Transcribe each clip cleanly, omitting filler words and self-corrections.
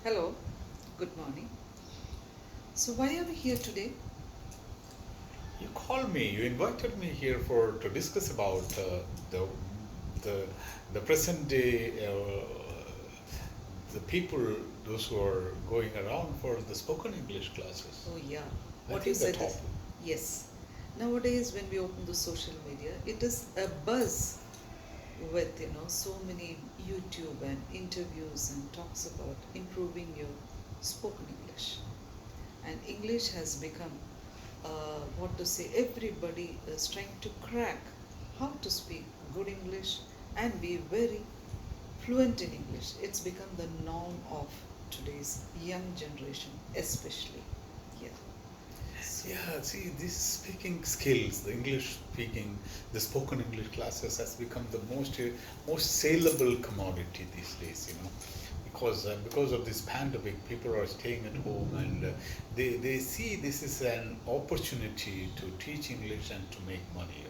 Hello, good morning. So, why are we here today? You called me. You invited me here for to discuss about the the the present day the people those who are going around for the spoken English classes. Oh, yeah, I what you think the said is topic. yes. Nowadays, when we open the social media, it is a buzz with so many YouTube and interviews and talks about improving your spoken English. And English has become what to say. Everybody is trying to crack how to speak good English and be very fluent in English. It's become the norm of today's young generation, especially. Yeah. So, Yeah, see, these speaking skills, the English speaking, the spoken English classes has become the most saleable commodity these days. Because of this pandemic, people are staying at home and they see this is an opportunity to teach English and to make money.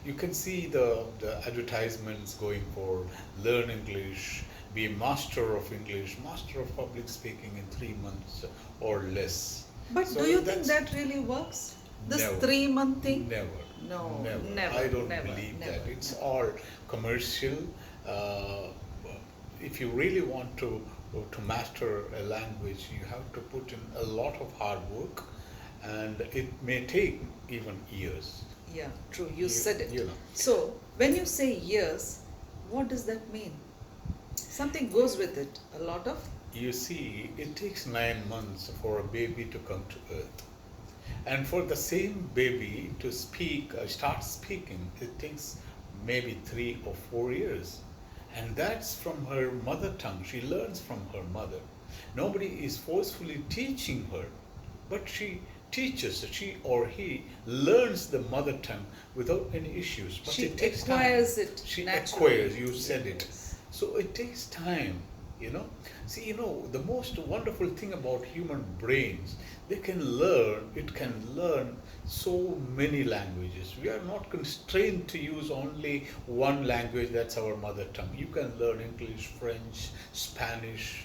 You can see the advertisements going for learn English, be a master of English, master of public speaking in 3 months or less. but do So you think that's that really works? This never, 3 month thing? never, No, never. never, I don't never, believe that. never, It's never. all commercial. Uh, if you really want to master a language, you have to put in a lot of hard work, and it may take even years. Yeah, true. You You, said it. you know. So, when you say years, what does that mean? Something goes with it. A lot of. You see, it takes 9 months for a baby to come to earth. And for the same baby to start speaking, it takes maybe 3 or 4 years. And that's from her mother tongue. She learns from her mother. Nobody is forcefully teaching her, but she or he learns the mother tongue without any issues. But She it takes time. acquires it She naturally. acquires, you said it. Yes. So it takes time, you know. See, the most wonderful thing about human brains, it can learn so many languages. We are not constrained to use only one language, that's our mother tongue. You can learn English, French, Spanish,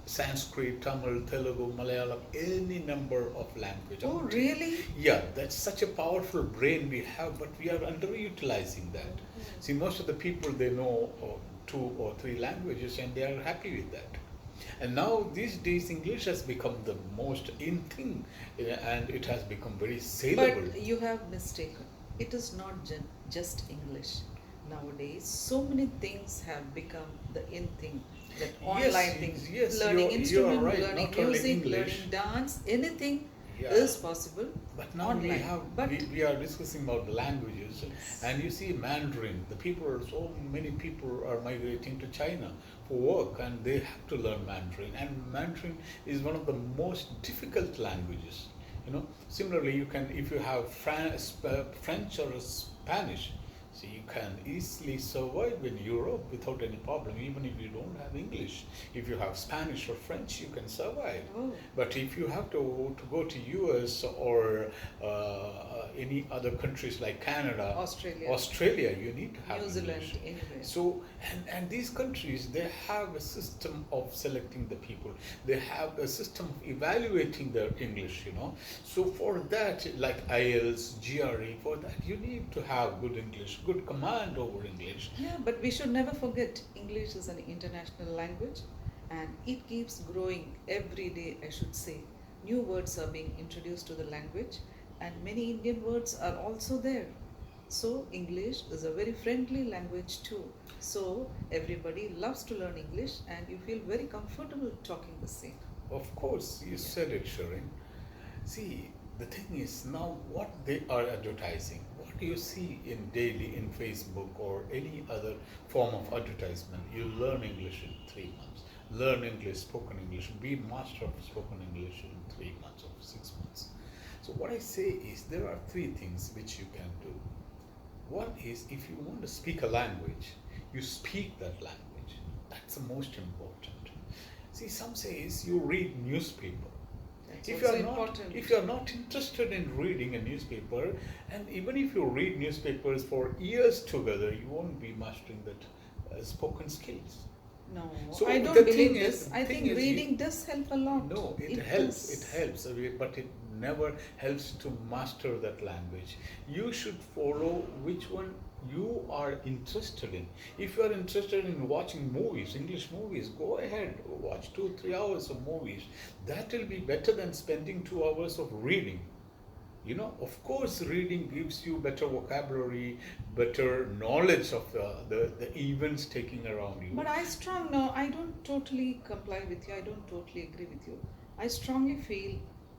Sanskrit, Tamil, Telugu, Malayalam, any number of language. Oh, really? Yeah, that's such a powerful brain we have, but we are underutilizing that. See, most of the people they know 2 or 3 languages and they are happy with that. And now these days, English has become the most in thing, and it has become very saleable. But you have mistaken. It is not just English. Nowadays, so many things have become the in thing. That online thing, yes, learning you are instrument, right. learning Not only music, English, learning dance, anything yeah. is possible But now online. But we are discussing about the languages, yes, and you see Mandarin. So many people are migrating to China for work, and they have to learn Mandarin. And Mandarin is one of the most difficult languages. Similarly, you can if you have French or Spanish. So you can easily survive in Europe without any problem, even if you don't have English. If you have Spanish or French, you can survive. oh, But if you have to go to US or any other countries like Canada, Australia, Australia, you need to have New Zealand, English. anywhere. So and these countries they have a system of selecting the people. They have a system of evaluating their English. So for that, like IELTS, GRE, for that you need to have good English, good command over English. Yeah, but we should never forget English is an international language and it keeps growing every day, I should say. New words are being introduced to the language and many Indian words are also there. So, English is a very friendly language too. So, everybody loves to learn English and you feel very comfortable talking the same. Of course, you Yeah. said it, Shireen. See, the thing is now what they are advertising. What do you see in daily in Facebook or any other form of advertisement? You learn English in 3 months. Learn English, spoken English. Be master of spoken English in 3 months or 6 months. So what I say is there are three things which you can do. One is if you want to speak a language, you speak that language. That's the most important. See, some says you read newspaper. That's If you also are not important. if you are not interested in reading a newspaper, and even if you read newspapers for years together, you won't be mastering that spoken skills. No, So I the don't thing believe is, this. I thing think is, you reading does help a lot. no, it It helps. It does. helps, but it never helps to master that language. You should follow which one you are interested in. If you are interested in watching movies, English movies, go ahead, watch 2, 3 hours of movies. That will be better than spending 2 hours of reading. Of course, reading gives you better vocabulary, better knowledge of the events taking around you. But no, I don't totally comply with you. I don't totally agree with you. I strongly feel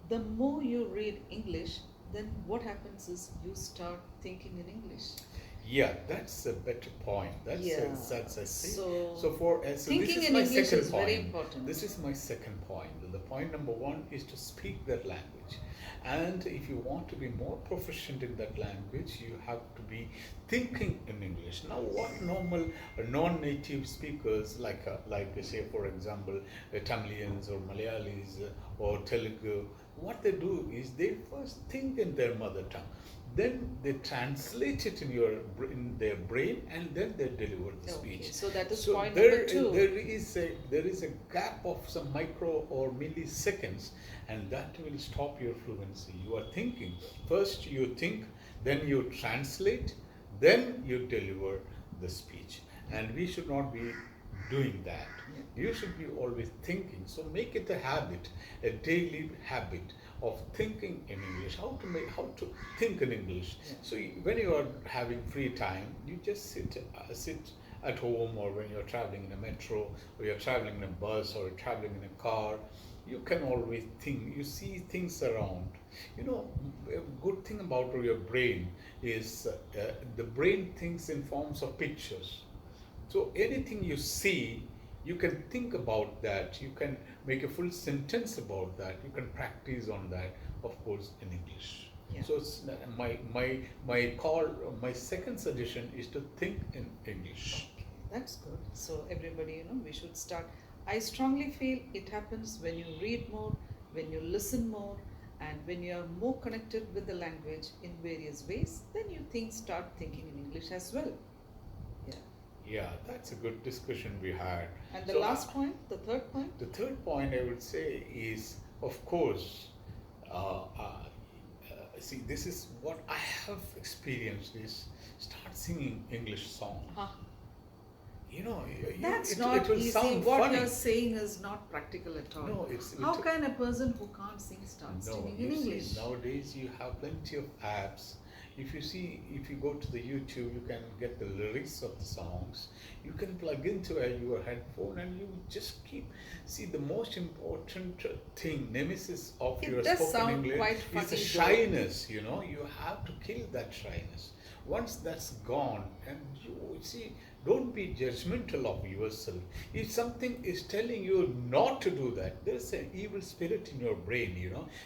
the more you read English, then what happens is you start thinking in English. Yeah, that's a better point. Yeah. That's I see. So So this thinking is in my English second is very point. important. This is my second point. The point number one is to speak that language, and if you want to be more proficient in that language, you have to be thinking in English. Now, what normal non-native speakers like say for example Tamilians or Malayalis or Telugu, what they do is they first think in their mother tongue, then they translate it in their brain, and then they deliver the speech. Okay, so that is So point there number two. there is a gap of some micro or milliseconds, and that will stop your fluency. You are thinking first, you think, then you translate, then you deliver the speech, and we should not be doing that. You should be always thinking. So make it a habit, a daily habit of thinking in English. How to think in English. Yeah. So when you are having free time, you just sit at home, or when you're traveling in a metro, or you're traveling in a bus, or you're traveling in a car. You can always think. You see things around. A good thing about your brain is the brain thinks in forms of pictures. So anything you see, you can think about that. You can make a full sentence about that. You can practice on that, of course, in English. Yeah. So it's my second suggestion is to think in English. Okay, that's good. So everybody, we should start. I strongly feel it happens when you read more, when you listen more, and when you are more connected with the language in various ways, then you start thinking in English as well. Yeah. Yeah, that's a good discussion we had. And the So, last point, the third point? the third point I would say is, of course, see, this is what I have experienced is start singing English songs. Uh-huh. That's it not will easy. sound What funny. you're saying is not practical at all. No, How can a person who can't sing start no. singing You in see, English? nowadays you have plenty of apps. If you go to the YouTube, you can get the lyrics of the songs. You can plug into your headphone, and you just keep. See, the most important thing, nemesis of It your does spoken sound English quite is the funny, though. shyness. You have to kill that shyness. Once that's gone, and you see, don't be judgmental of yourself. If something is telling you not to do that, there's an evil spirit in your brain.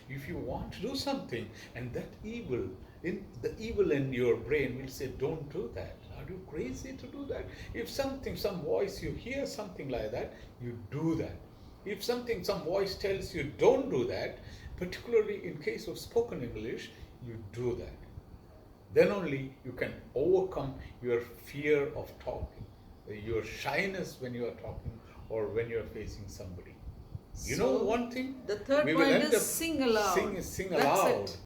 If you want to do something, and that evil in your brain will say, don't do that. Are you crazy to do that? If some voice, you hear something like that, you do that. If some voice tells you don't do that, particularly in case of spoken English, you do that. Then only you can overcome your fear of talking, your shyness when you are talking, or when you are facing somebody. So, One thing? the third We will point end is up sing aloud. Sing That's aloud. it.